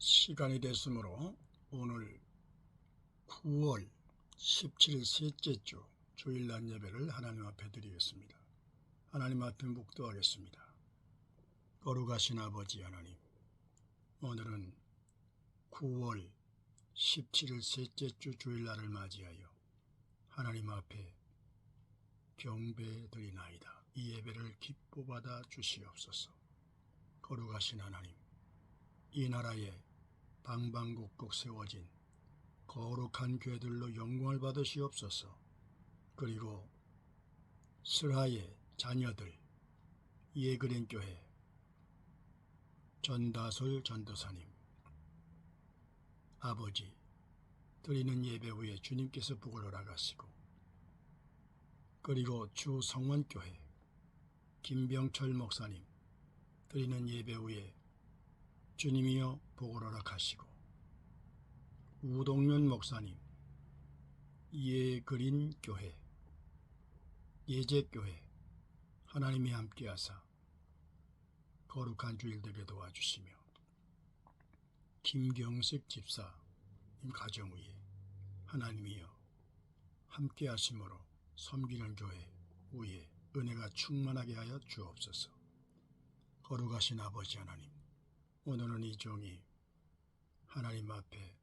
시간이 됐으므로 오늘 9월 17일 셋째 주 주일날 예배를 하나님 앞에 드리겠습니다. 하나님 앞에 묵도하겠습니다. 거룩하신 아버지 하나님, 오늘은 9월 17일 셋째 주 주일날을 맞이하여 하나님 앞에 경배드리나이다. 이 예배를 기뻐 받아 주시옵소서. 거룩하신 하나님, 이 나라에 방방곡곡 세워진 거룩한 교회들로 영광을 받으시옵소서. 그리고 슬하의 자녀들, 예그린교회 전다솔 전도사님, 아버지 드리는 예배 후에 주님께서 복을 허락하시고, 그리고 주 성원교회 김병철 목사님 드리는 예배 후에 주님이여 복을 허락하시고, 우동윤 목사님 예그린교회 예제교회 하나님이 함께하사 거룩한 주일 되게 도와주시며, 김경식 집사님 가정 위에 하나님이여 함께하심으로 섬기는 교회 위에 은혜가 충만하게 하여 주옵소서. 거룩하신 아버지 하나님, 오늘은 이 종이 하나님 앞에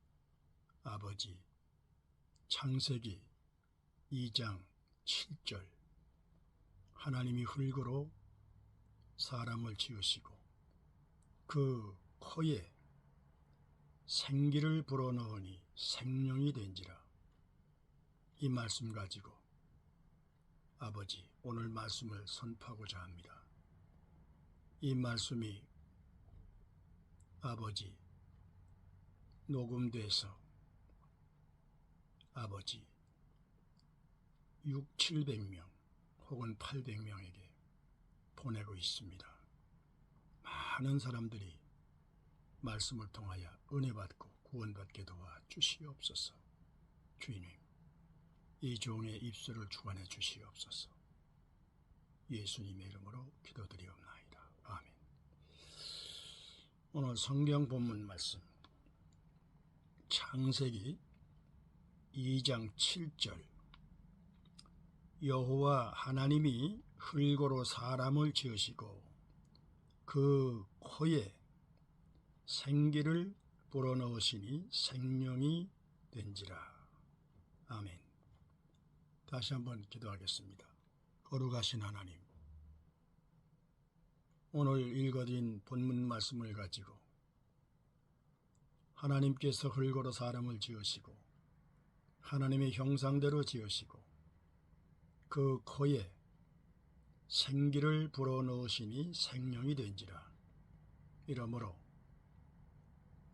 아버지 창세기 2장 7절 하나님이 흙으로 사람을 지으시고 그 코에 생기를 불어넣으니 생명이 된지라, 이 말씀 가지고 아버지 오늘 말씀을 선포하고자 합니다. 이 말씀이 아버지 녹음돼서 아버지 600~700명 혹은 800명에게 보내고 있습니다. 많은 사람들이 말씀을 통하여 은혜받고 구원받게 도와 주시옵소서. 주님, 이 종의 입술을 주관해 주시옵소서. 예수님의 이름으로 기도드리옵나이다. 아멘. 오늘 성경 본문 말씀 창세기 2장 7절, 여호와 하나님이 흙으로 사람을 지으시고 그 코에 생기를 불어넣으시니 생명이 된지라. 아멘. 다시 한번 기도하겠습니다. 거룩하신 하나님, 오늘 읽어드린 본문 말씀을 가지고 하나님께서 흙으로 사람을 지으시고 하나님의 형상대로 지으시고 그 코에 생기를 불어넣으시니 생명이 된지라. 이러므로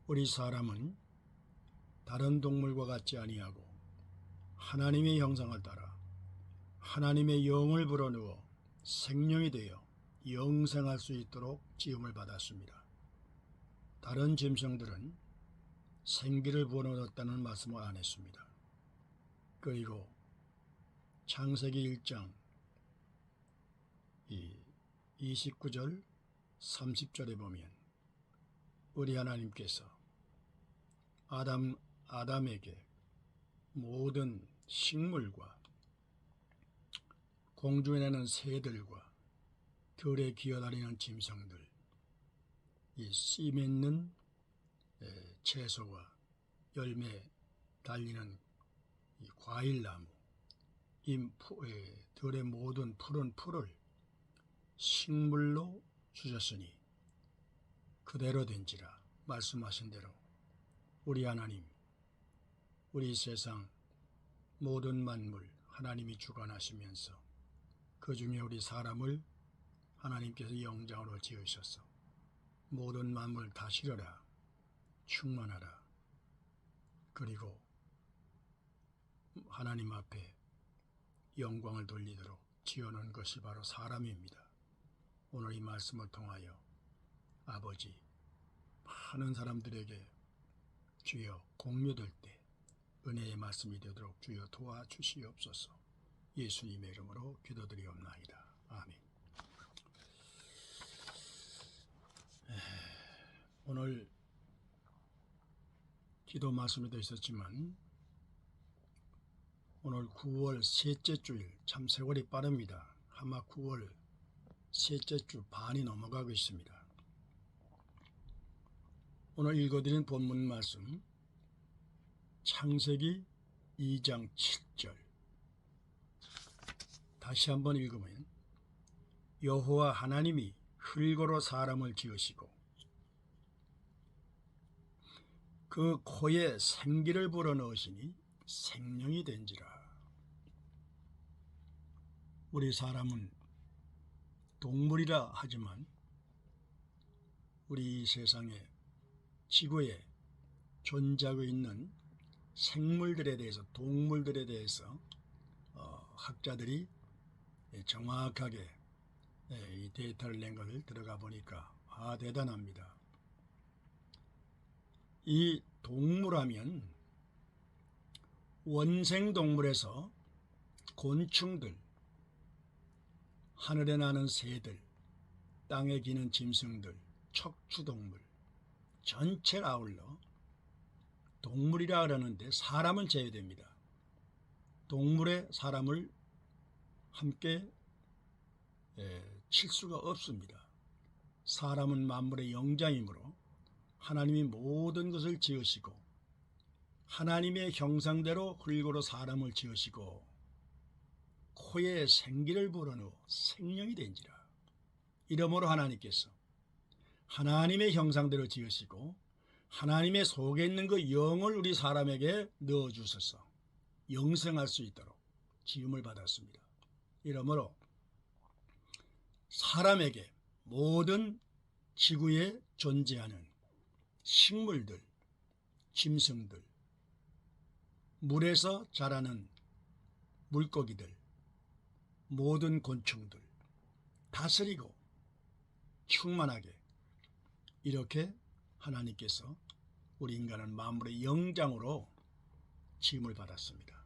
우리 사람은 다른 동물과 같지 아니하고 하나님의 형상을 따라 하나님의 영을 불어넣어 생명이 되어 영생할 수 있도록 지음을 받았습니다. 다른 짐승들은 생기를 불어넣었다는 말씀을 안 했습니다. 그리고 창세기 1장 29절 30절에 보면 우리 하나님께서 아담에게 모든 식물과 공중에 나는 새들과 들에 기어다니는 짐승들, 이 씨 맺는 채소와 열매 달리는 이 과일나무, 들의 모든 푸른 풀을 식물로 주셨으니 그대로 된지라. 말씀하신 대로 우리 하나님, 우리 세상 모든 만물 하나님이 주관하시면서 그 중에 우리 사람을 하나님께서 영장으로 지으셔서 모든 만물 다스려라, 충만하라, 그리고 하나님 앞에 영광을 돌리도록 지어놓은 것이 바로 사람입니다. 오늘 이 말씀을 통하여 아버지 많은 사람들에게 주여 공유될 때 은혜의 말씀이 되도록 주여 도와주시옵소서. 예수님의 이름으로 기도드리옵나이다. 아멘. 오늘 기도 말씀에도 있었지만 오늘 9월 셋째 주일, 참 세월이 빠릅니다. 아마 9월 셋째 주 반이 넘어가고 있습니다. 오늘 읽어드린 본문 말씀 창세기 2장 7절 다시 한번 읽으면 여호와 하나님이 흙으로 사람을 지으시고 그 코에 생기를 불어넣으시니 생명이 된지라. 우리 사람은 동물이라 하지만 우리 이 세상에 지구에 존재하고 있는 생물들에 대해서, 동물들에 대해서 학자들이 정확하게 이 데이터를 낸 것을 들어가 보니까 대단합니다. 이 동물하면 원생동물에서 곤충들, 하늘에 나는 새들, 땅에 기는 짐승들, 척추동물 전체를 아울러 동물이라 그러는데 사람은 제외됩니다. 동물에 사람을 함께 칠 수가 없습니다. 사람은 만물의 영장이므로 하나님이 모든 것을 지으시고 하나님의 형상대로 흙으로 사람을 지으시고 코에 생기를 불어넣어 생명이 된지라. 이러므로 하나님께서 하나님의 형상대로 지으시고 하나님의 속에 있는 그 영을 우리 사람에게 넣어주셔서 영생할 수 있도록 지음을 받았습니다. 이러므로 사람에게 모든 지구에 존재하는 식물들, 짐승들, 물에서 자라는 물고기들, 모든 곤충들 다스리고 충만하게 이렇게 하나님께서 우리 인간을 만물의 영장으로 지음을 받았습니다.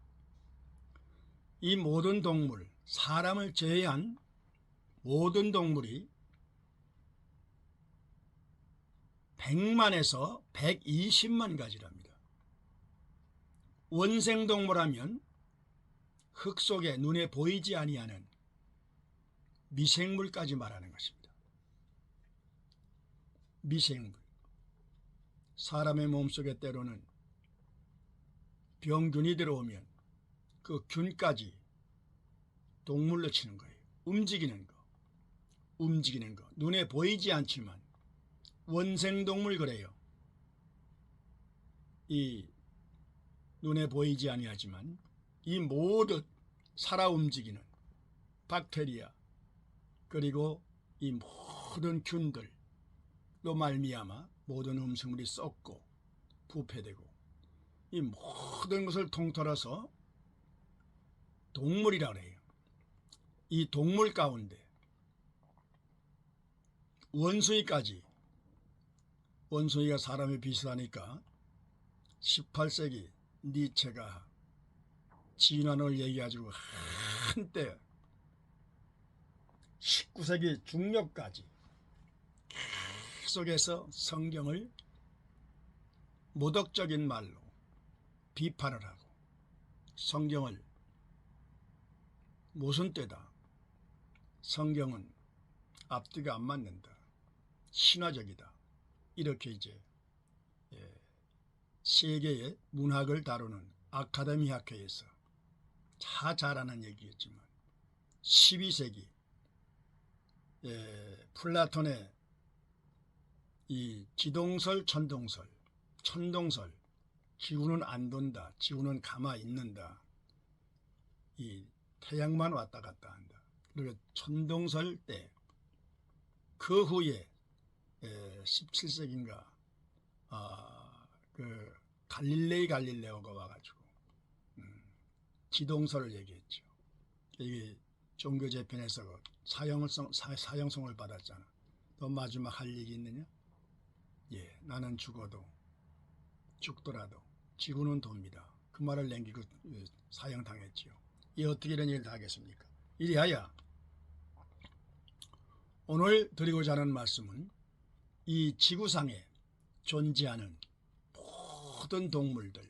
이 모든 동물, 사람을 제외한 모든 동물이 100만에서 120만 가지랍니다. 원생동물하면 흙 속에 눈에 보이지 아니하는 미생물까지 말하는 것입니다. 미생물. 사람의 몸속에 때로는 병균이 들어오면 그 균까지 동물로 치는 거예요. 움직이는 거. 눈에 보이지 않지만 원생동물 그래요. 이 눈에 보이지 아니하지만 이 모든 살아 움직이는 박테리아 그리고 이 모든 균들로 말미암아 모든 음식물이 썩고 부패되고 이 모든 것을 통틀어서 동물이라 그래요. 이 동물 가운데 원숭이가 사람에 비슷하니까 18세기 니체가 진화론을 얘기해가지고 한때 19세기 중葉까지 계속해서 성경을 모독적인 말로 비판을 하고 성경을 모순되다, 성경은 앞뒤가 안 맞는다, 신화적이다, 이렇게 이제 세계의 문학을 다루는 아카데미 학회에서 다 잘하는 얘기였지만 12세기 플라톤의 이 지동설, 천동설, 지구는 안 돈다, 지구는 가만히 있는다, 이 태양만 왔다 갔다 한다. 그리고 천동설 때 그 후에 17세기인가 그 갈릴레오가 와가지고 지동설을 얘기했죠. 이게 종교 재편에서 사형성을 받았잖아. 너 마지막 할 얘기 있느냐? 예, 나는 죽더라도 지구는 돕니다. 그 말을 남기고 사형당했지요. 이 어떻게 이런 일을 다 하겠습니까? 이리하여 오늘 드리고자 하는 말씀은 이 지구상에 존재하는 모든 동물들,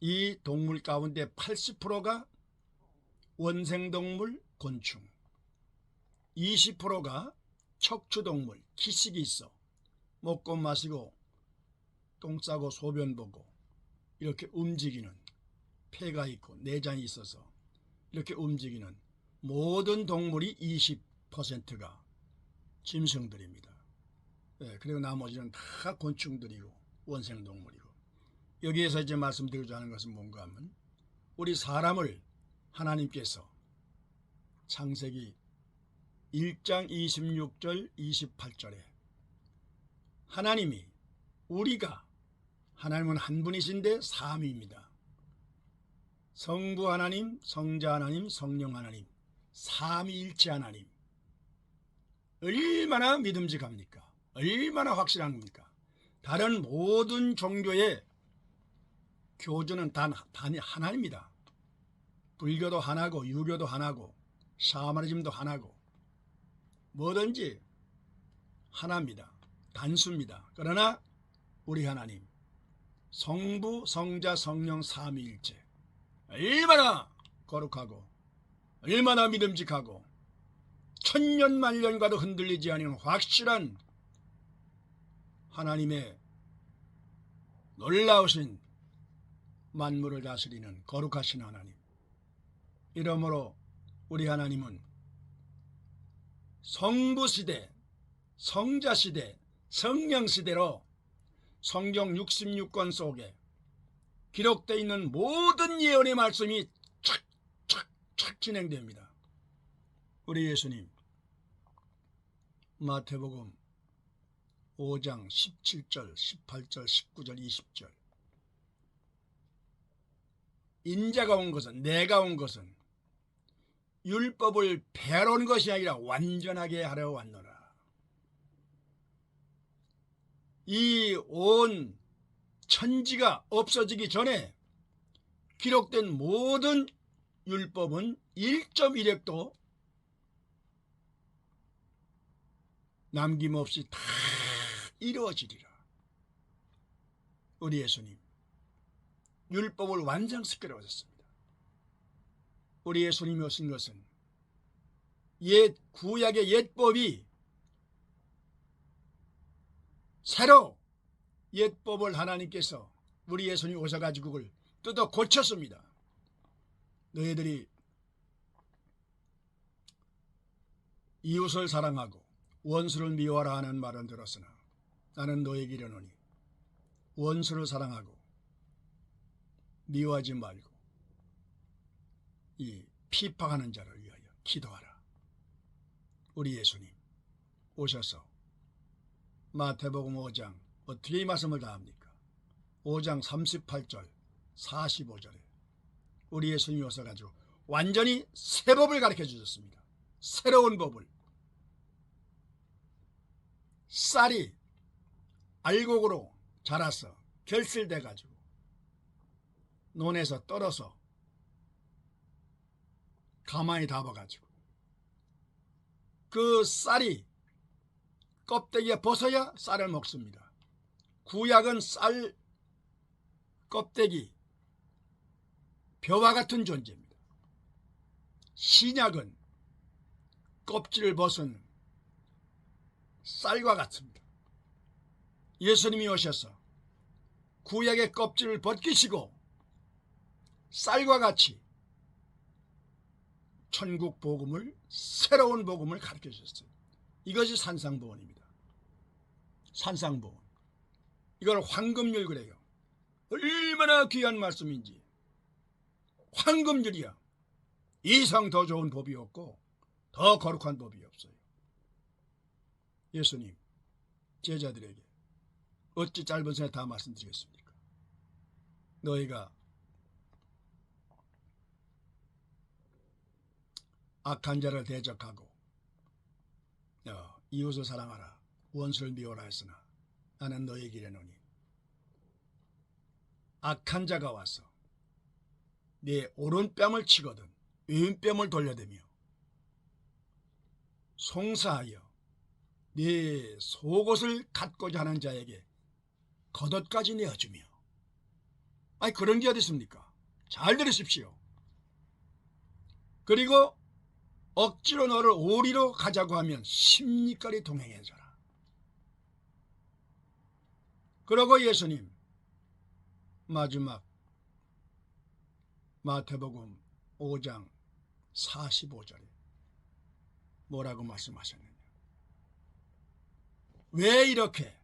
이 동물 가운데 80%가 원생동물, 곤충, 20%가 척추동물, 기식이 있어 먹고 마시고 똥 싸고 소변 보고 이렇게 움직이는, 폐가 있고 내장이 있어서 이렇게 움직이는 모든 동물이 20%가 짐승들입니다. 예, 그리고 나머지는 다 곤충들이고 원생동물이고. 여기에서 이제 말씀드리고자 하는 것은 뭔가 하면, 우리 사람을 하나님께서 창세기 1장 26절 28절에 하나님이, 우리가, 하나님은 한 분이신데 삼위입니다. 성부 하나님, 성자 하나님, 성령 하나님, 삼위일체 하나님. 얼마나 믿음직합니까? 얼마나 확실한 겁니까? 다른 모든 종교의 교주는 단 하나입니다. 불교도 하나고 유교도 하나고 샤머니즘도 하나고 뭐든지 하나입니다. 단수입니다. 그러나 우리 하나님, 성부, 성자, 성령 삼위일체, 얼마나 거룩하고 얼마나 믿음직하고 천년만년과도 흔들리지 않는 확실한 하나님의 놀라우신 만물을 다스리는 거룩하신 하나님. 이러므로 우리 하나님은 성부시대, 성자시대, 성령시대로 성경 66권 속에 기록되어 있는 모든 예언의 말씀이 착착착 진행됩니다. 우리 예수님 마태복음 5장 17절, 18절, 19절, 20절, 인자가 온 것은, 내가 온 것은 율법을 배로운 것이 아니라 완전하게 하려 왔노라. 이 온 천지가 없어지기 전에 기록된 모든 율법은 1.1획도 남김없이 다 이루어지리라. 우리 예수님 율법을 완성시키러 오셨습니다. 우리 예수님이 오신 것은 옛 구약의 옛법이 새로 옛법을 하나님께서 우리 예수님이 오셔가지고 그걸 뜯어 고쳤습니다. 너희들이 이웃을 사랑하고 원수를 미워하라 하는 말은 들었으나 나는 너에게 이르노니 원수를 사랑하고 미워하지 말고 이 핍박하는 자를 위하여 기도하라. 우리 예수님 오셔서 마태복음 5장 어떻게 이 말씀을 다 합니까? 5장 38절 45절에 우리 예수님이 오셔가지고 완전히 새 법을 가르쳐 주셨습니다. 새로운 법을. 쌀이 알곡으로 자라서 결실돼가지고 논에서 떨어서 가만히 담아가지고 그 쌀이 껍데기에 벗어야 쌀을 먹습니다. 구약은 쌀 껍데기 벼와 같은 존재입니다. 신약은 껍질을 벗은 쌀과 같습니다. 예수님이 오셔서 구약의 껍질을 벗기시고 쌀과 같이 천국 복음을, 새로운 복음을 가르쳐 주셨어요. 이것이 산상보원입니다. 산상보원. 이걸 황금률 그래요. 얼마나 귀한 말씀인지. 황금률이야. 이상 더 좋은 법이 없고 더 거룩한 법이 없어요. 예수님 제자들에게 어찌 짧은 시간에 다 말씀드리겠습니까? 너희가 악한 자를 대적하고 이웃을 사랑하라, 원수를 미워라 했으나 나는 너희에게 이르노니 악한 자가 와서 네 오른뺨을 치거든 왼뺨을 돌려대며 송사하여 네 속옷을 갖고자 하는 자에게 겉옷까지 내어주며. 아니 그런 게 어디 있습니까? 잘 들으십시오. 그리고 억지로 너를 오리로 가자고 하면 십리까지 동행해줘라. 그러고 예수님 마지막 마태복음 5장 45절에 뭐라고 말씀하셨느냐. 왜 이렇게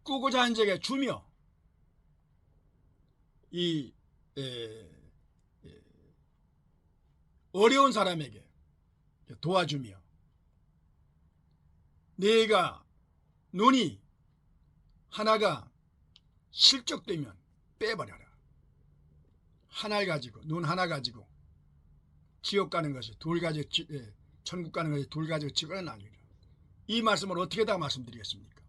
꾸고자 한 자에게 주며 이 어려운 사람에게 도와주며 내가 눈이 하나가 실족되면 빼버려라. 하나를 가지고 눈 하나 가지고 지옥 가는 것이 둘 가지고 천국 가는 것이 둘 가지고 지옥은 아니라. 이 말씀을 어떻게 다 말씀드리겠습니까?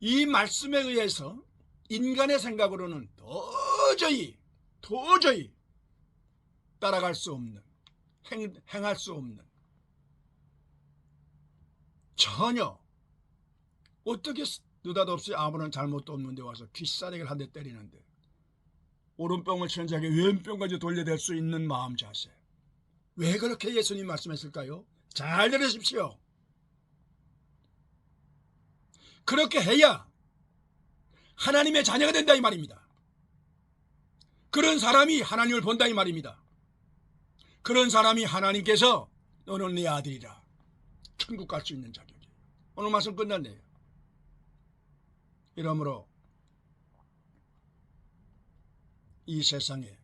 이 말씀에 의해서 인간의 생각으로는 도저히 따라갈 수 없는, 행할 수 없는, 전혀 어떻게 느닷없이 아무런 잘못도 없는데 와서 귀싸대기를 한 대 때리는데 오른병을 치는 자에게 왼병까지 돌려댈 수 있는 마음 자세. 왜 그렇게 예수님 말씀했을까요? 잘 들으십시오. 그렇게 해야 하나님의 자녀가 된다 이 말입니다. 그런 사람이 하나님을 본다 이 말입니다. 그런 사람이 하나님께서 너는 내 아들이라 천국 갈 수 있는 자격이에요. 오늘 말씀 끝났네요. 이러므로 이 세상에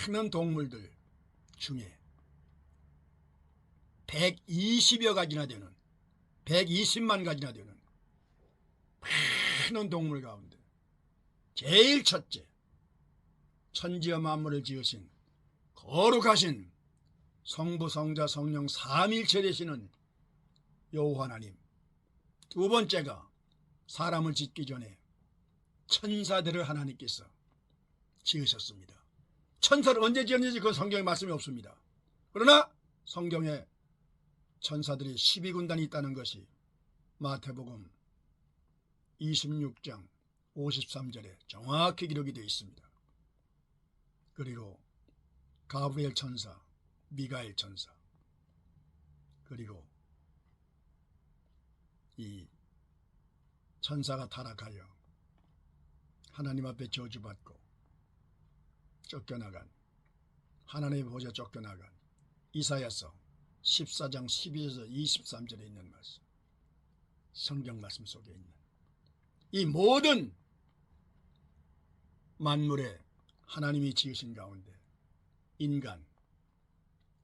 많은 동물들 중에 120여 가지나 되는 120만 가지나 되는 많은 동물 가운데 제일 첫째 천지와 만물을 지으신 거룩하신 성부 성자 성령 삼일체 되시는 여호와 하나님. 두 번째가 사람을 짓기 전에 천사들을 하나님께서 지으셨습니다. 천사를 언제 지었는지 그 성경에 말씀이 없습니다. 그러나 성경에 천사들이 12군단이 있다는 것이 마태복음 26장 53절에 정확히 기록이 되어 있습니다. 그리고 가브리엘 천사, 미가엘 천사, 그리고 이 천사가 타락하여 하나님 앞에 저주받고 쫓겨나간, 하나님의 보좌 쫓겨나간 이사야서 14장 12에서 23절에 있는 말씀, 성경 말씀 속에 있는 이 모든 만물에 하나님이 지으신 가운데 인간,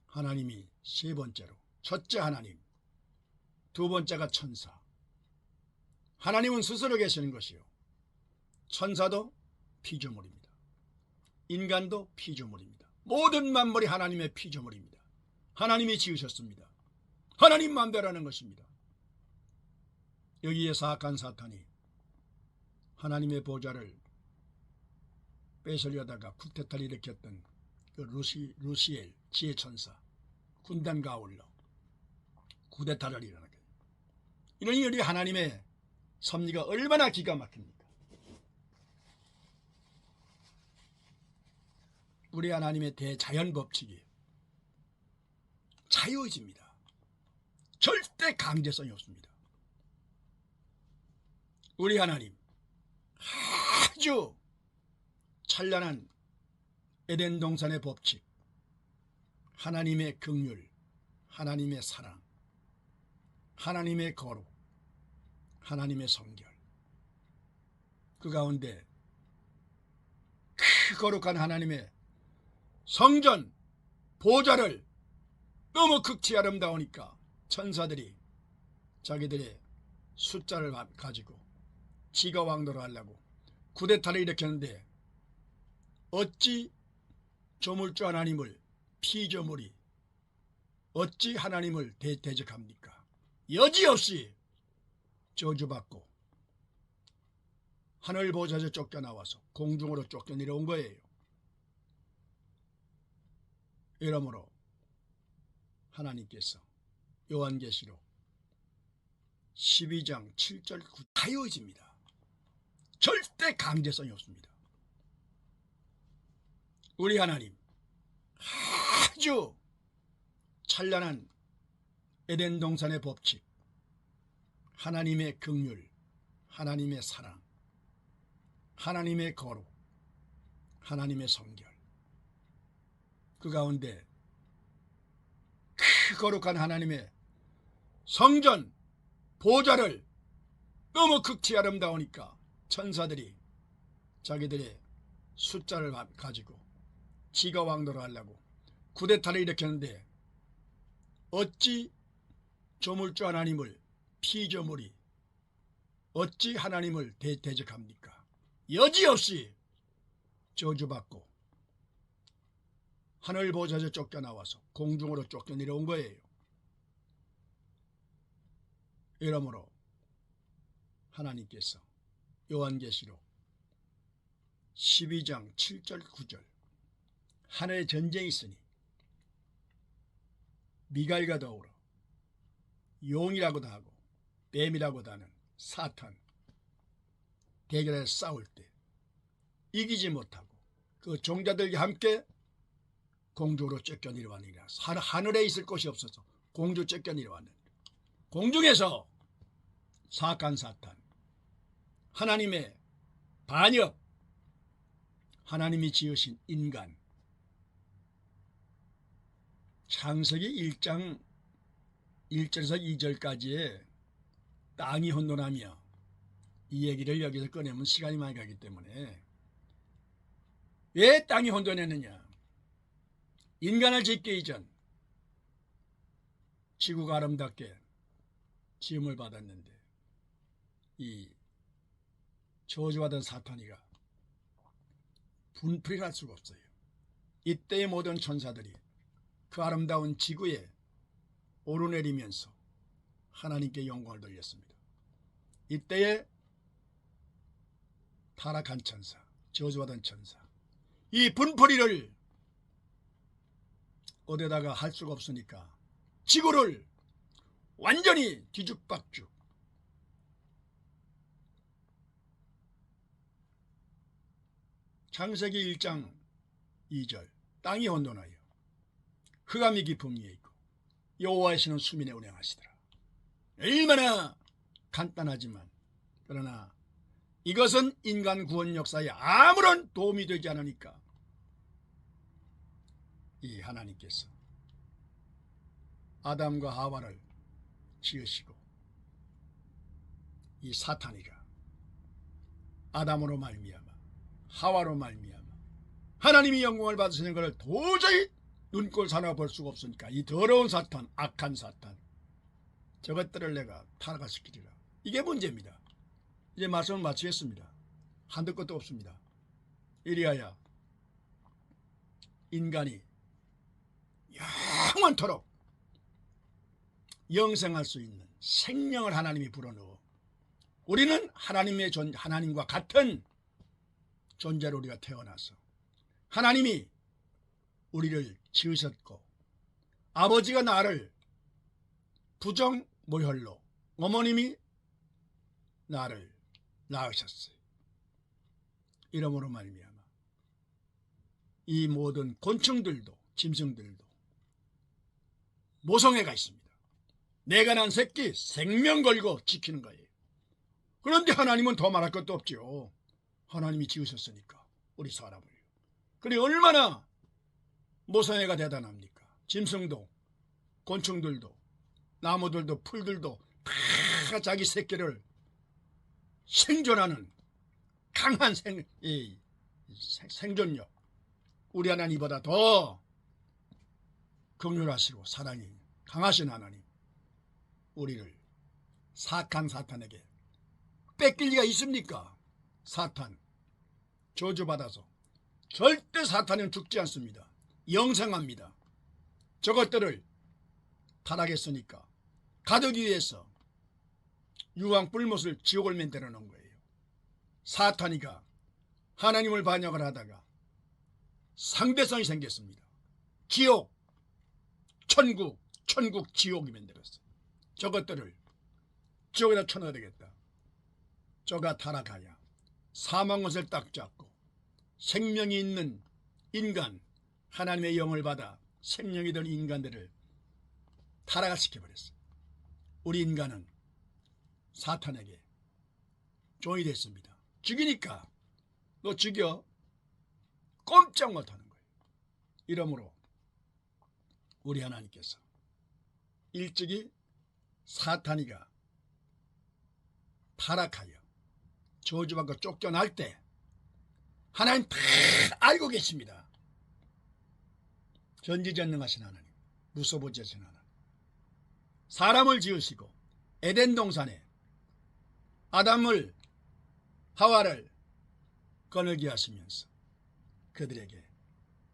하나님이 세 번째로, 첫째 하나님, 두 번째가 천사. 하나님은 스스로 계시는 것이요, 천사도 피조물입니다. 인간도 피조물입니다. 모든 만물이 하나님의 피조물입니다. 하나님이 지으셨습니다. 하나님 마음대로라는 것입니다. 여기에 사악한 사탄이 하나님의 보좌를 뺏으려다가 쿠데타를 일으켰던 그 루시엘 지혜천사, 군단과 아울러 쿠데타를 일어나게. 이런 일이 하나님의 섭리가 얼마나 기가 막힙니까? 우리 하나님의 대자연 법칙이 자유의지입니다. 절대 강제성이 없습니다. 우리 하나님 아주 찬란한 에덴 동산의 법칙, 하나님의 긍휼, 하나님의 사랑, 하나님의 거룩, 하나님의 성결, 그 가운데 그 거룩한 하나님의 성전 보좌를 너무 극치 아름다우니까 천사들이 자기들의 숫자를 가지고 지가 왕노를 하려고 쿠데타를 일으켰는데 어찌 조물주 하나님을, 피조물이 어찌 하나님을 대적합니까? 여지없이 저주받고 하늘 보좌에서 쫓겨나와서 공중으로 쫓겨내려온 거예요. 이러므로 하나님께서 요한계시록 12장 7절 9절 자유의지입니다. 절대 강제성이 없습니다. 우리 하나님 아주 찬란한 에덴 동산의 법칙, 하나님의 긍휼, 하나님의 사랑, 하나님의 거룩, 하나님의 성결, 그 가운데 그 거룩한 하나님의 성전 보좌를 너무 극치 아름다우니까 천사들이 자기들의 숫자를 가지고 지가 왕노를 하려고 쿠데타를 일으켰는데 어찌 조물주 하나님을 피조물이 어찌 하나님을 대적합니까? 여지없이 저주받고 하늘 보좌에서 쫓겨나와서 공중으로 쫓겨내려온 거예요. 이러므로 하나님께서 요한계시록 12장 7절 9절 하늘에 전쟁이 있으니 미갈과 더불어 용이라고도 하고 뱀이라고도 하는 사탄 대결에 싸울 때 이기지 못하고 그 종자들과 함께 공중으로 쫓겨내려왔느니라. 하늘에 있을 곳이 없어서 공중 쫓겨내려왔는데 공중에서 사악한 사탄 하나님의 반역 하나님이 지으신 인간 창세기 1장 1절에서 2절까지의 땅이 혼돈하며 이 얘기를 여기서 꺼내면 시간이 많이 가기 때문에 왜 땅이 혼돈했느냐. 인간을 짓기 이전 지구가 아름답게 지음을 받았는데 이 저주하던 사탄이가 분풀이를 할 수가 없어요. 이때의 모든 천사들이 그 아름다운 지구에 오르내리면서 하나님께 영광을 돌렸습니다. 이때에 타락한 천사, 저주하던 천사, 이 분풀이를 어디다가 할 수가 없으니까 지구를 완전히 뒤죽박죽 창세기 1장 2절 땅이 혼돈하여 흑암이 깊음 위에 있고 여호와의 신은 수면에 운행하시더라. 얼마나 간단하지만 그러나 이것은 인간 구원 역사에 아무런 도움이 되지 않으니까 이 하나님께서 아담과 하와를 지으시고 이 사탄이가 아담으로 말미암아 하와로 말미암아 하나님이 영광을 받으시는 것을 도저히 눈꼴 사나 볼 수가 없으니까 이 더러운 사탄, 악한 사탄 저것들을 내가 타락시키리라. 이게 문제입니다. 이제 말씀을 마치겠습니다. 한두 것도 없습니다. 이리하여 인간이 영원토록 영생할 수 있는 생명을 하나님이 불어넣어 우리는 하나님과 같은 존재로 우리가 태어나서 하나님이 우리를 지으셨고 아버지가 나를 부정모혈로 어머님이 나를 낳으셨어요. 이러므로 말미암아 이 모든 곤충들도 짐승들도 모성애가 있습니다. 내가 난 새끼 생명 걸고 지키는 거예요. 그런데 하나님은 더 말할 것도 없죠. 하나님이 지으셨으니까 우리 사람을. 그래 얼마나 모성애가 대단합니까? 짐승도 곤충들도 나무들도 풀들도 다 자기 새끼를 생존하는 강한 생존력. 우리 하나님보다 더 긍휼하시고 사랑이 강하신 하나님 우리를 사악한 사탄에게 뺏길 리가 있습니까? 사탄 저주받아서 절대 사탄은 죽지 않습니다. 영생합니다. 저것들을 타락했으니까 가두기 위해서 유황 뿔못을 지옥을 만들어 놓은 거예요. 사탄이가 하나님을 반역을 하다가 상대성이 생겼습니다. 지옥, 천국, 지옥이 만들었어요. 저것들을 지옥에다 쳐넣어야 되겠다. 저가 타락하여 사망 것을 딱 잡고 생명이 있는 인간, 하나님의 영을 받아 생명이 된 인간들을 타락시켜버렸어요. 우리 인간은 사탄에게 종이 됐습니다. 죽이니까 너 죽여 꼼짝 못하는 거예요. 이러므로 우리 하나님께서 일찍이 사탄이가 타락하여 저주받고 쫓겨날 때 하나님 다 알고 계십니다. 전지전능하신 하나님, 무소부재하신 하나님, 사람을 지으시고 에덴 동산에 아담을 하와를 거느게 하시면서 그들에게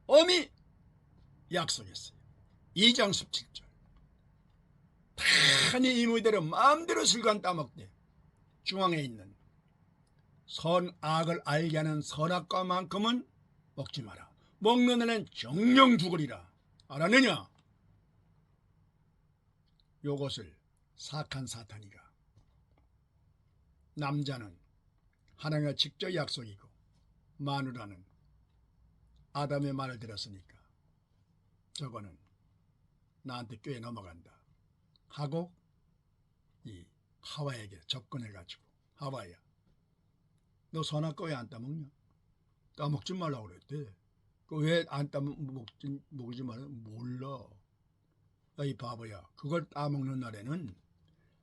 엄히 약속했어요. 2장 17절. 단히 이무대로 마음대로 술관 따먹되 중앙에 있는 선악을 알게 하는 선악과만큼은 먹지 마라. 먹는 애는 정령 죽으리라. 알았느냐? 요것을 사악한 사탄이가, 남자는 하나님과 직접 약속이고 마누라는 아담의 말을 들었으니까 저거는 나한테 꽤 넘어간다 하고 이 하와에게 접근해가지고, 하와야 너 선악과 왜 안 따먹냐? 따먹지 말라고 그랬대. 왜 안 따먹지 말라? 몰라. 이 바보야, 그걸 따먹는 날에는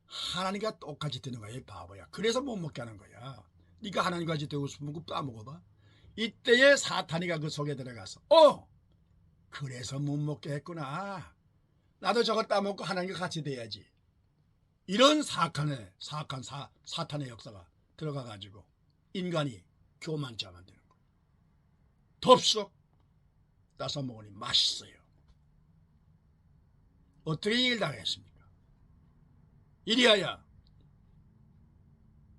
하나님과 똑같이 되는 거야. 이 바보야. 그래서 못 먹게 하는 거야. 네가 하나님같이 되고 싶으면 그거 따먹어봐. 이때에 사탄이가 그 속에 들어가서 그래서 못 먹게 했구나. 나도 저거 따먹고 하나님과 같이 돼야지. 이런 사탄의 역사가 들어가가지고 인간이 교만자만 되는 거예요. 덥석 따서 먹으니 맛있어요. 어떻게 이길 당했습니까? 이리하여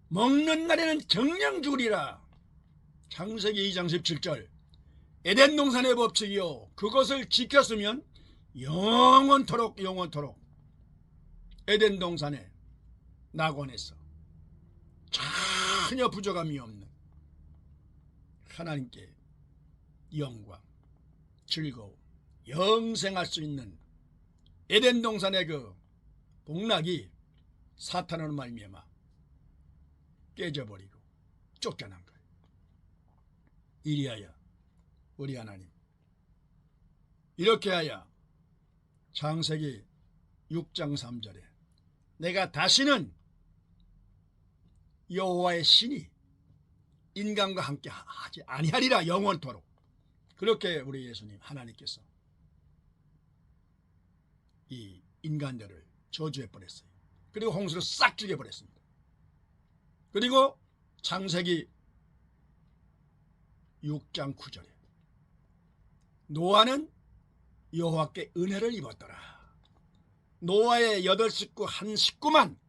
먹는 날에는 정령 죽으리라. 창세기 2장 17절. 에덴 동산의 법칙이요, 그것을 지켰으면 영원토록 에덴 동산의 낙원에서 전혀 부족함이 없는 하나님께 영광, 즐거움, 영생할 수 있는 에덴 동산의 그 복락이 사탄으로 말미암아 깨져버리고 쫓겨난 거예요. 이리하여 우리 하나님 이렇게 하여 창세기 6장 3절에 내가 다시는 여호와의 신이 인간과 함께 하지 아니하리라 영원토록. 그렇게 우리 예수님 하나님께서 이 인간들을 저주해 버렸어요. 그리고 홍수로 싹 죽여버렸습니다. 그리고 창세기 6장 9절에 노아는 여호와께 은혜를 입었더라. 노아의 8식구 한 식구만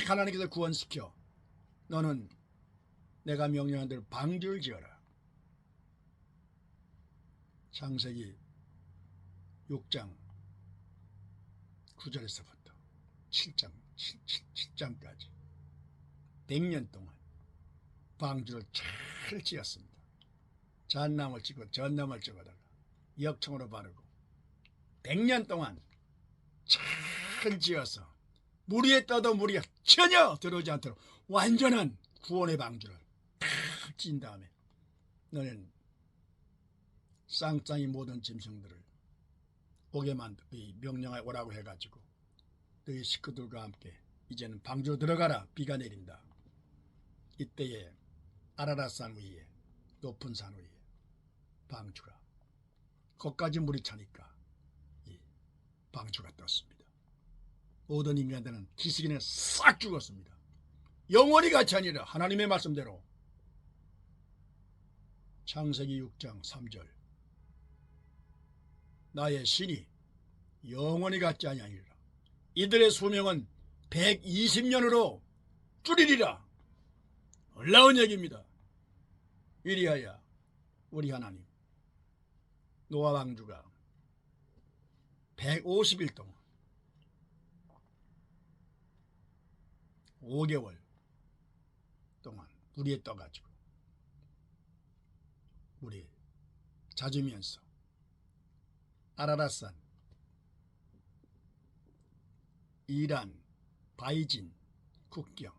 하나님께서 구원시켜 너는 내가 명령한 대로 방주를 지어라. 창세기 6장 9절에서부터 7장까지 100년 동안 방주를 잘 지었습니다. 잣나무를 찍고 전나무를 찍어다가 역청으로 바르고 100년 동안 잘 지어서 물 위에 떠도 물이 전혀 들어오지 않도록 완전한 구원의 방주를 딱 찐 다음에 너는 쌍쌍이 모든 짐승들을 오게 만들 명령에 오라고 해가지고 너희 식구들과 함께 이제는 방주로 들어가라. 비가 내린다. 이때에 아라랏산 위에 높은 산 위에 방주가 거기까지 물이 차니까 이 방주가 떴습니다. 모든 인간들은 기스기는 싹 죽었습니다. 영원히 같이 아니라 하나님의 말씀대로. 창세기 6장 3절 나의 신이 영원히 같지 아니하리라. 이들의 수명은 120년으로 줄이리라. 놀라운 얘기입니다. 이리하여 우리 하나님 노아 방주가 150일 동안 5개월 동안 물에 떠가지고 물에 잦으면서 아라랏산, 이란, 바이진 국경,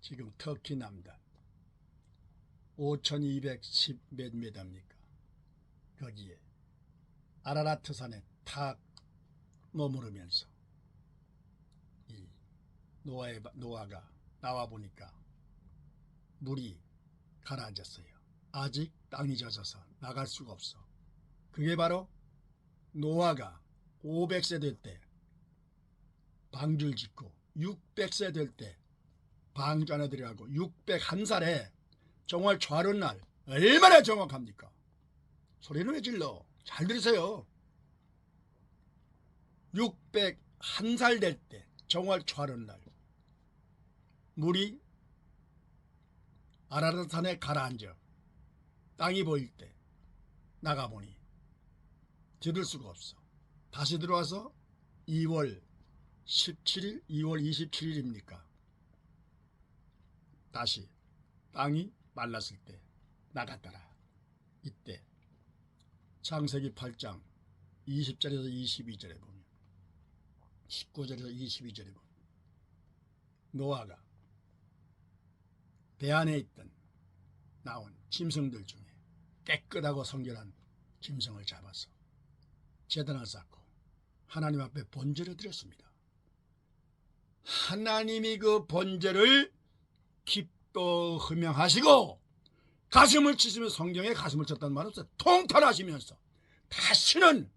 지금 터키 남단 5210 몇 미터입니까? 거기에 아라라트산에 탁 머무르면서 이 노아가 나와 보니까 물이 가라앉았어요. 아직 땅이 젖어서 나갈 수가 없어. 그게 바로 노아가 500세 될 때 방주를 짓고 600세 될 때 방주 안에 들어가고 601살에 정월 좌른날 얼마나 정확합니까? 소리는 왜 질러? 잘 들으세요. 601살 될 때 정월 좌른날 물이 아라랏산에 가라앉아 땅이 보일 때 나가보니 들을 수가 없어. 다시 들어와서 2월 17일, 2월 27일입니까? 다시 땅이 말랐을 때 나갔더라. 이때 창세기 8장 20절에서 22절에 보면 19절에서 22절에 보면 노아가 배 안에 있던 나온 짐승들 중에 깨끗하고 성결한 짐승을 잡아서 제단을 쌓고 하나님 앞에 번제를 드렸습니다. 하나님이 그 번제를 기뻐 흠양하시고 가슴을 치시며, 성경에 가슴을 쳤다는 말은 없어요. 통탄하시면서 다시는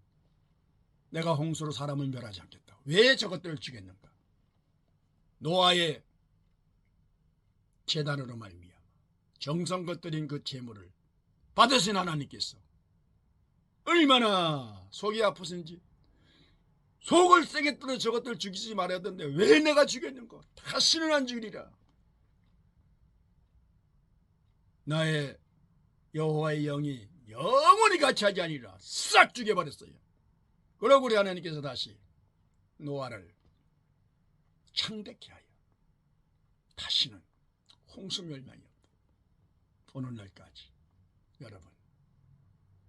내가 홍수로 사람을 멸하지 않겠다. 왜 저것들을 죽였는가? 노아의 제단으로 말미암아 정성껏 드린 그 제물을 받으신 하나님께서 얼마나 속이 아프신지, 속을 세게 뚫어 저것들 죽이지 말아야 되는데 왜 내가 죽였는가? 다시는 안 죽이리라. 나의 여호와의 영이 영원히 같이 하지 아니라 싹 죽여버렸어요. 그러고 우리 하나님께서 다시 노아를 창대케 하여 다시는 홍수 멸망이 없다. 오늘날까지 여러분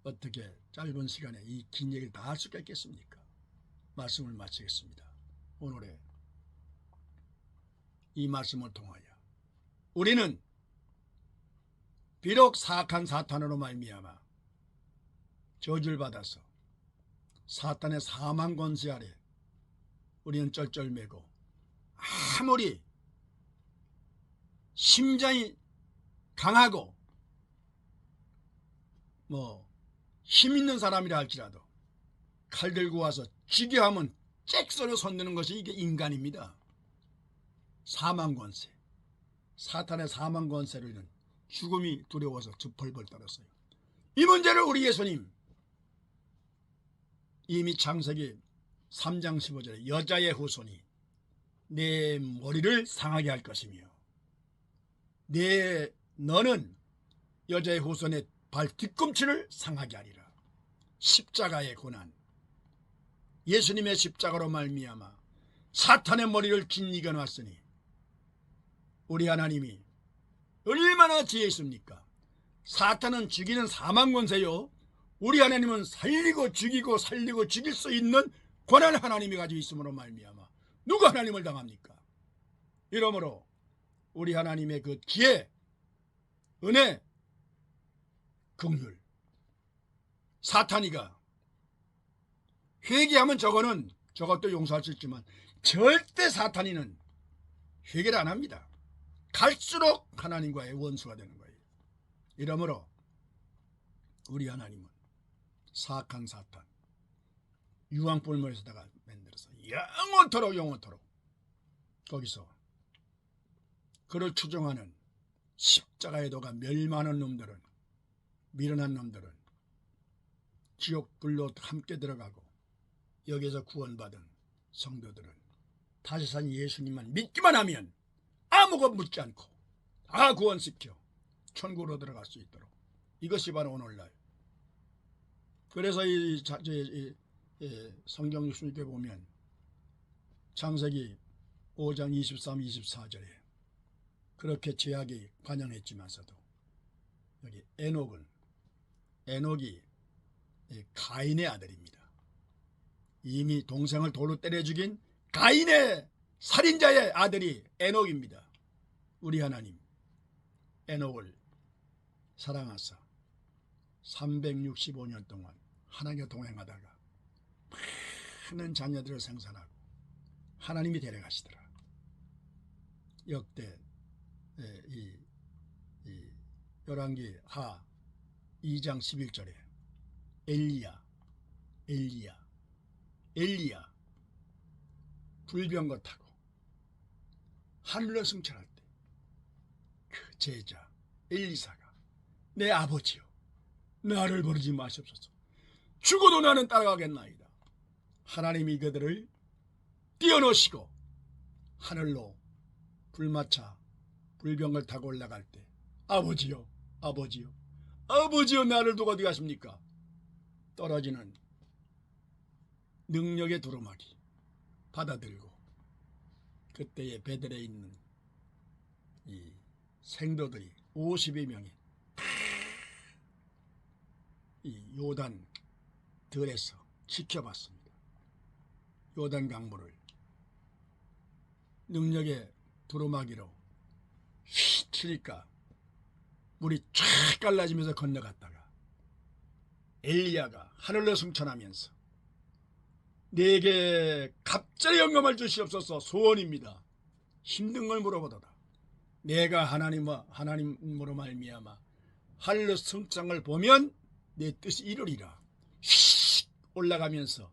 어떻게 짧은 시간에 이 긴 얘기를 다 할 수가 있겠습니까? 말씀을 마치겠습니다. 오늘의 이 말씀을 통하여 우리는 비록 사악한 사탄으로 말미암아 저주를 받아서 사탄의 사망 권세 아래 우리는 쩔쩔매고 아무리 심장이 강하고 힘 있는 사람이라 할지라도 칼 들고 와서 쥐게 하면 잭소리 손드는 것이 이게 인간입니다. 사망 권세, 사탄의 사망 권세로는 죽음이 두려워서 펄펄 떨었어요. 이 문제를 우리 예수님 이미 창세기 3장 15절에 여자의 후손이 내 머리를 상하게 할 것이며 너는 여자의 후손의 발 뒤꿈치를 상하게 하리라. 십자가의 고난, 예수님의 십자가로 말미암아 사탄의 머리를 짓이겨 놨으니 우리 하나님이 얼마나 지혜 있습니까? 사탄은 죽이는 사망 권세요. 우리 하나님은 살리고 죽이고 살리고 죽일 수 있는 권한을 하나님이 가지고 있음으로 말미암아 누가 하나님을 당합니까? 이러므로 우리 하나님의 그 지혜, 은혜, 긍휼, 사탄이가 회개하면 저것도 용서할 수 있지만 절대 사탄이는 회개를 안 합니다. 갈수록 하나님과의 원수가 되는 거예요. 이러므로 우리 하나님은 사악한 사탄, 유황불물에서다가 만들어서 영원토록 거기서 그를 추종하는 십자가의 도가 멸망하는 놈들은, 미련한 놈들은 지옥 불로 함께 들어가고 여기서 구원받은 성도들은 다시 산 예수님만 믿기만 하면 아무것도 묻지 않고 다 구원시켜 천국으로 들어갈 수 있도록, 이것이 바로 오늘날. 그래서 이 성경 66에 보면 창세기 5장 23, 24절에 그렇게 죄악이 관영했지만서도 여기 에녹이 가인의 아들입니다. 이미 동생을 돌로 때려 죽인 가인의 살인자의 아들이 에녹입니다. 우리 하나님 에녹을 사랑하사 365년 동안 하나님과 동행하다가 많은 자녀들을 생산하고 하나님이 데려가시더라. 역대 이 열왕기 하 2장 11절에 엘리야 불병거 타고 하늘을 승천할 때 그 제자 엘리사가 내 아버지여 나를 버리지 마시옵소서. 죽어도 나는 따라가겠나이다. 하나님이 그들을 띄어넣으시고 하늘로 불마차 불병을 타고 올라갈 때 아버지여 나를 두고 어디 가십니까? 떨어지는 능력의 두루마기 받아들고 그때의 베들에 있는 이 생도들이 50여 명이 이 요단 들에서 지켜봤습니다. 요단 강물을 능력의 두루마기로 휘치니까 물이 쫙 갈라지면서 건너갔다가 엘리야가 하늘로 승천하면서 내게 갑자기 영감을 주시옵소서 소원입니다. 힘든 걸 물어보도다. 내가 하나님으로 말미암아 하늘로 승천을 보면 내 뜻이 이루리라. 휙 올라가면서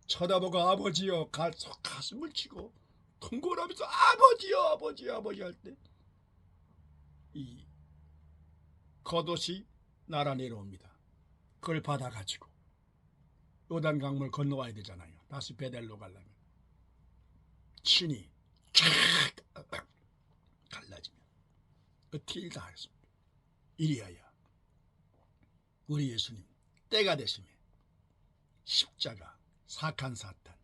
쳐다보고 아버지여 가슴을 치고 통곡을 하면서 아버지여 할 때 이 겉옷이 날아 내려옵니다. 그걸 받아가지고 요단 강물 건너와야 되잖아요. 다시 베델로 가려면 친이 쫙 갈라지면 어떻게 다 하겠습니까? 이리하여 우리 예수님 때가 되심에 십자가 사칸 사탄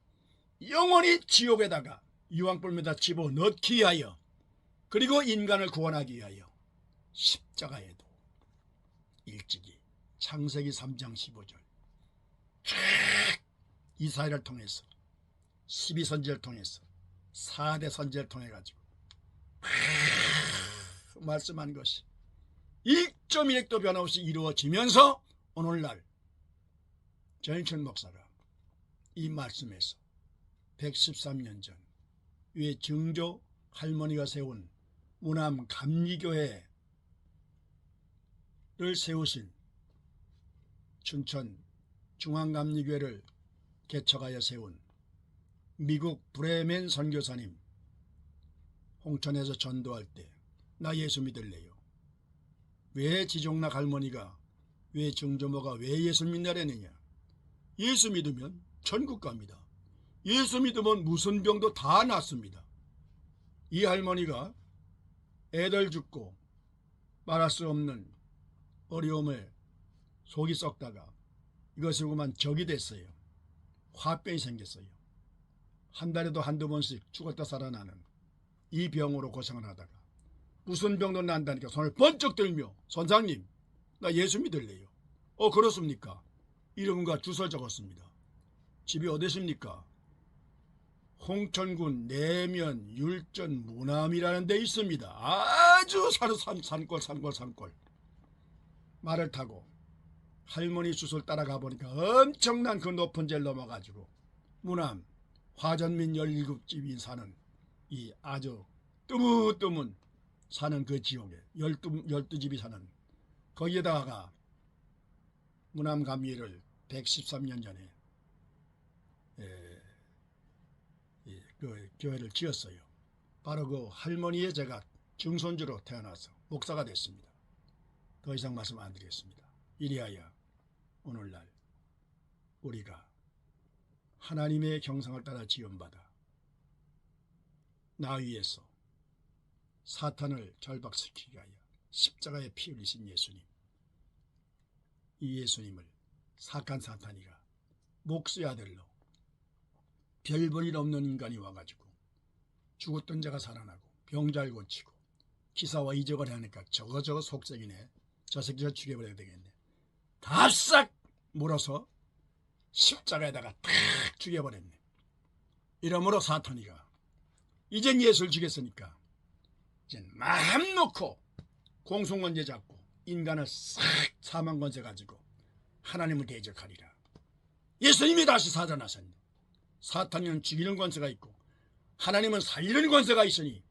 영원히 지옥에다가 유황불에다 집어넣기 위하여 그리고 인간을 구원하기 위하여 십자가에도 일찍이 창세기 3장 15절 이사야를 통해서 12선지를 통해서 4대 선지를 통해 가지고 말씀한 것이 1.1도 변함없이 이루어지면서 오늘날 전인천 목사가 이 말씀에서 113년 전 왜 증조 할머니가 세운 무남 감리교회를 세우신 춘천 중앙감리교회를 개척하여 세운 미국 브레멘 선교사님 홍천에서 전도할 때 나 예수 믿을래요. 왜 지종락 할머니가 왜 증조모가 왜 예수 믿냐랬느냐. 예수 믿으면 천국 갑니다. 예수 믿으면 무슨 병도 다 낫습니다. 이 할머니가 애들 죽고 말할 수 없는 어려움에 속이 썩다가 이것이 그만 적이 됐어요. 화병이 생겼어요. 한 달에도 한두 번씩 죽었다 살아나는 이 병으로 고생을 하다가 무슨 병도 난다니까 손을 번쩍 들며 선장님 나 예수 믿을래요. 그렇습니까? 이름과 주소를 적었습니다. 집이 어디십니까? 홍천군 내면 율전 무남이라는 데 있습니다. 아주 산골 말을 타고 할머니 주소를 따라가 보니까 엄청난 그 높은 제를 넘어가지고 무남 화전민 17집이 사는 이 아주 뜨문뜨문 사는 그 지역에 12집이 사는 거기에다가 무남 감리를 113년 전에 그 교회를 지었어요. 바로 그 할머니의 제가 증손주로 태어나서 목사가 됐습니다. 더 이상 말씀 안 드리겠습니다. 이리하여 오늘날 우리가 하나님의 경상을 따라 지음받아 나 위에서 사탄을 절박시키기 위하여 십자가에 피 흘리신 예수님, 이 예수님을 사칸 사탄이가 목수의 아들로 별 볼 일 없는 인간이 와가지고 죽었던 자가 살아나고 병잘 고치고 기사와 이적을 하니까 저거 속색이네. 저 새끼 저 죽여버려야 되겠네. 다 싹 물어서 십자가에다가 탁 죽여버렸네. 이러므로 사탄이가 이젠 예수를 죽였으니까 이젠 마음 놓고 공송권제 잡고 인간을 싹 사망권세 가지고 하나님을 대적하리라. 예수님이 다시 살아나셨네. 사탄은 죽이는 권세가 있고 하나님은 살리는 권세가 있으니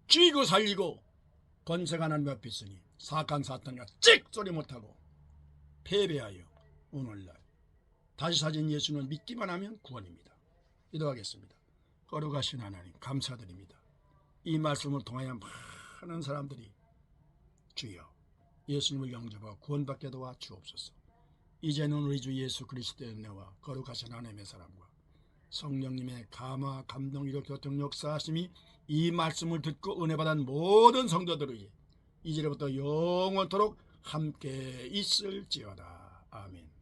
죽이고 살리고 권세가 하나님 앞에 있으니 사악한 사탄이가 찍 소리 못하고 패배하여 오늘날 다시 사신 예수는 믿기만 하면 구원입니다. 기도하겠습니다. 거룩하신 하나님 감사드립니다. 이 말씀을 통하여 많은 사람들이 주여 예수님을 영접하고 구원받게 도와 주옵소서. 이제는 우리 주 예수 그리스도의 은혜와 거룩하신 하나님의 사랑과 성령님의 감화 감동 이렇게 교통 역사하심이 이 말씀을 듣고 은혜받은 모든 성도들에게 이제부터 영원토록 함께 있을지어다. 아멘.